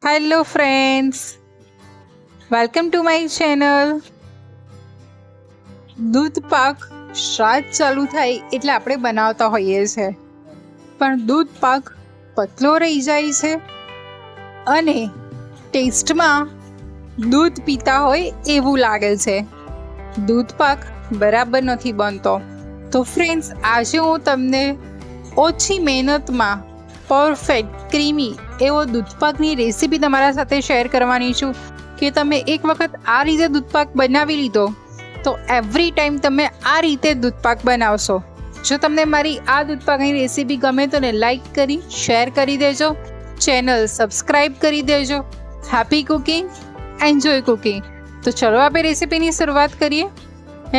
Hello friends, welcome to my channel. દૂધ પાક શ્રાદ્ધ ચાલુ થાય એટલે આપણે બનાવતા હોઈએ છીએ, પણ દૂધ પાક પતલો રહી જાય છે અને ટેસ્ટમાં દૂધ પીતા હોય એવું લાગે છે. દૂધ પાક બરાબર નથી બનતો. તો ફ્રેન્ડ્સ, આજે હું તમને ઓછી મહેનતમાં પરફેક્ટ ક્રીમી એવો દૂધપાકની રેસીપી તમારા સાથે શેર કરવાની છું કે તમે એક વખત આ રીતે દૂધપાક બનાવી લીધો તો એવરી ટાઈમ તમે આ રીતે દૂધપાક બનાવશો. જો તમને મારી આ દૂધપાકની રેસીપી ગમે તો ને લાઈક કરી શેર કરી દેજો, ચેનલ સબસ્ક્રાઈબ કરી દેજો. Happy cooking, enjoy cooking. તો ચલો આપણે રેસીપીની શરૂઆત કરીએ.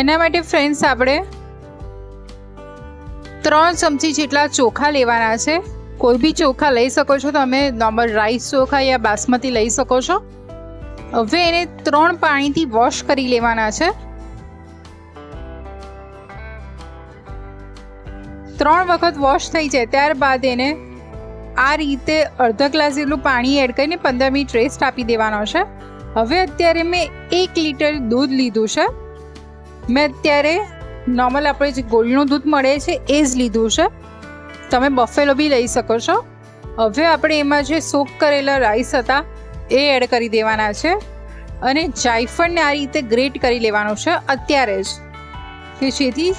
એના માટે ફ્રેન્ડ્સ આપણે 3 ચમચી જેટલા ચોખા લેવાના છે. કોઈ બી ચોખા લઈ શકો છો તમે, નોર્મલ રાઈસ ચોખા યા બાસમતી લઈ શકો છો. હવે એને 3 પાણીથી વોશ કરી લેવાના છે. 3 વખત વોશ થઈ જાય ત્યારબાદ એને આ રીતે અડધા ગ્લાસ જેટલું પાણી એડ કરીને 15 મિનિટ રેસ્ટ આપી દેવાનો છે. હવે અત્યારે મેં 1 લીટર દૂધ લીધું છે. મેં અત્યારે નોર્મલ આપણે જે ગોળનું દૂધ મળે છે એ જ લીધું છે. તમે બફેલો બી લઈ શકો છો. હવે આપણે એમાં જે સોક કરેલા રાઈસ હતા એ એડ કરી દેવાના છે અને જાયફળને આ રીતે ગ્રેટ કરી લેવાનું છે અત્યારે જ, કે જેથી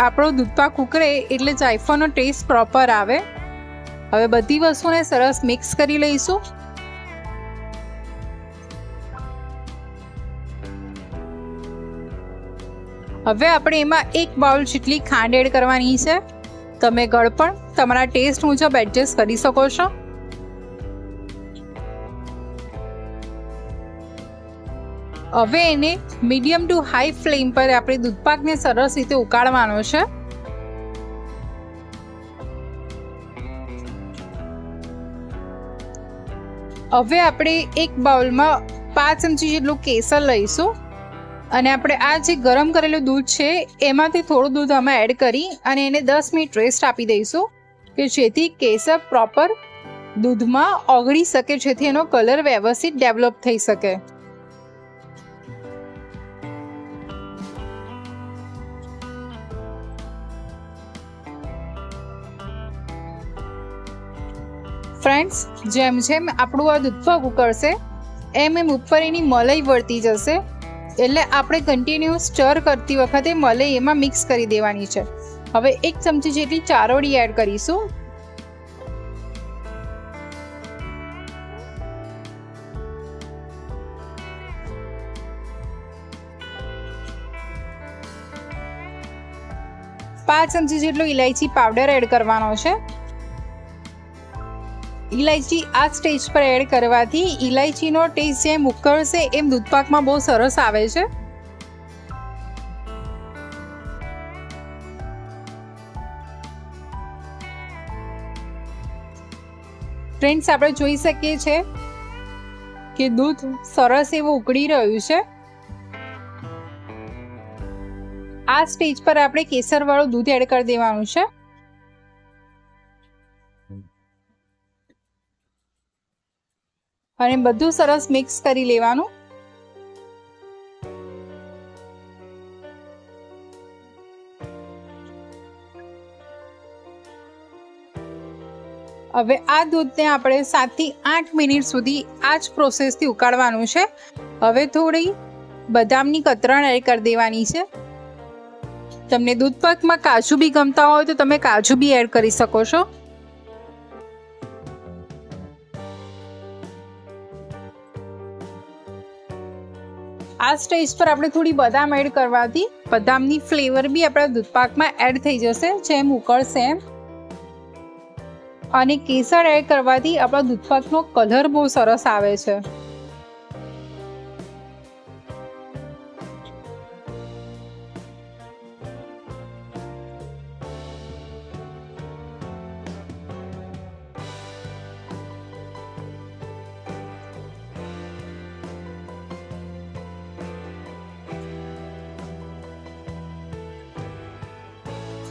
આપણો દૂધપાક ઉકળે એટલે જાયફળનો ટેસ્ટ પ્રોપર આવે. હવે બધી વસ્તુને સરસ મિક્સ કરી લઈશું. હવે આપણે એમાં 1 બાઉલ જેટલી ખાંડ એડ કરવાની છે. તમે ગળપણ તમારા ટેસ્ટ મુજબ એડજસ્ટ કરી શકો છો. હવે એને મીડિયમ ટુ હાઈ ફ્લેમ પર આપણે દૂધપાકને સરસ રીતે ઉકાળવાનો છે. હવે આપણે 1 બાઉલમાં 5 ચમચી જેટલું કેસર લઈશું અને આપણે આ જે ગરમ કરેલું દૂધ છે એમાંથી થોડું દૂધ આમાં એડ કરી અને એને 10 મિનિટ રેસ્ટ આપી દઈશું કે જેથી કેસર પ્રોપર દૂધમાં ઓગળી શકે, જેથી એનો કલર વ્યવસ્થિત ડેવલપ થઈ શકે. ફ્રેન્ડ્સ, જેમ જેમ આપણું આ દૂધપાક ઉકળશે એમ ઉપર એની મલાઈ વળતી જશે, એટલે આપણે કન્ટિન્યુ સ્ટર કરતી વખતે મલાઈ એમાં મિક્સ કરી દેવાની છે. હવે 1 ચમચી જેટલી ચારોળી એડ કરીશું. પાંચ ચમચી જેટલો ઇલાયચી પાવડર એડ કરવાનો છે. ઇલાયચી આ સ્ટેજ પર એડ કરવાથી ઇલાયચીનો ટેસ્ટ જેમ ઉકળશે એમ દૂધપાકમાં બહુ સરસ આવે છે. ફ્રેન્ડ્સ, આપણે જોઈ શકીએ છીએ કે દૂધ સરસ એવું ઉકળી રહ્યું છે. આ સ્ટેજ પર આપણે કેસરવાળું દૂધ એડ કરી દેવાનું છે. અને બધું સરસ મિક્સ કરી લેવાનું. હવે આ દૂધને આપણે 7 થી 8 મિનિટ સુધી આ જ પ્રોસેસથી ઉકાળવાનું છે. હવે થોડી બદામની કતરણ એડ કરી દેવાની છે. તમને દૂધપાકમાં કાજુ બી ગમતા હોય તો તમે કાજુ બી એડ કરી શકો છો. આ સ્ટેજ પર આપણે થોડી બદામ એડ કરવાથી બદામની ફ્લેવર બી આપણા દૂધપાકમાં એડ થઈ જશે જેમ ઉકળશે એમ. અને કેસર એડ કરવાથી આપણા દૂધપાકનો કલર બહુ સરસ આવે છે.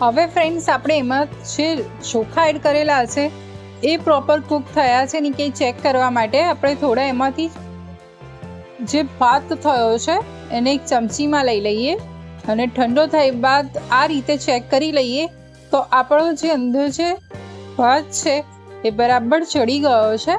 હવે ફ્રેન્ડ્સ, આપણે એમાં જે ચોખા એડ કરેલા છે એ પ્રોપર કૂક થયા છે ને કે ચેક કરવા માટે આપણે થોડા એમાંથી જે ભાત થયો છે એને એક ચમચીમાં લઈ લઈએ અને ઠંડો થાય બાદ આ રીતે ચેક કરી લઈએ તો આપણો જે અંદર જે ભાત છે એ બરાબર ચડી ગયો છે.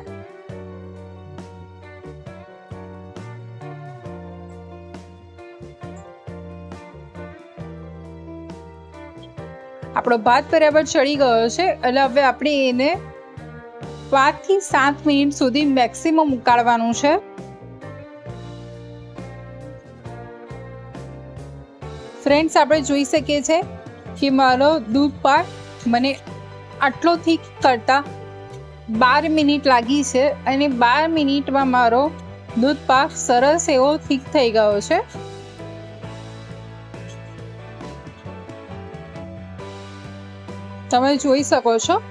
આપણો ભાત બરાબર ચડી ગયો છે એટલે હવે આપણે એને 5 થી 7 મિનિટ સુધી મેક્સિમમ ઉકાળવાનું છે. ફ્રેન્ડ્સ, આપણે જોઈ શકીએ છીએ કે મારો દૂધ પાક મને આટલો થીક કરતા 12 મિનિટ લાગી છે અને 12 મિનિટમાં મારો દૂધ પાક સરસ એવો થીક થઈ ગયો છે. તમે જોઈ શકો છો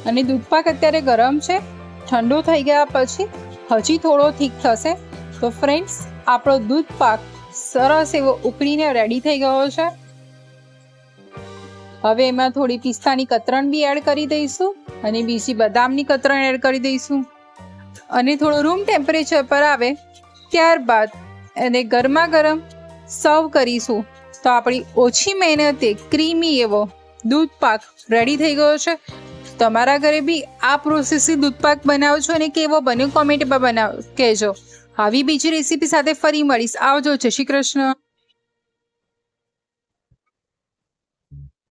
અને દૂધ પાક અત્યારે ગરમ છે. ઠંડો થઈ ગયા પછી હજી થોડો થીક થશે. તો ફ્રેન્ડ્સ, આપણો દૂધ પાક સરસ એવો ઉકળીને રેડી થઈ ગયો છે. હવે એમાં થોડી પિસ્તાની કતરણ બી એડ કરી દઈશું અને બીજી બદામની કતરણ એડ કરી દઈશું અને થોડું રૂમ ટેમ્પરેચર પર આવે ત્યારબાદ એને ગરમા ગરમ સર્વ કરીશું. તો આપણી ઓછી મહેનતે ક્રીમી એવો દૂધ પાક રેડી થઈ ગયો છે. તમારા ઘરે બી આ પ્રોસેસથી દૂધ પાક બનાવજો અને કેવો બન્યો કોમેન્ટમાં કહેજો. આવી બીજી રેસીપી સાથે ફરી મળીશ. આવજો. જય શ્રી કૃષ્ણ.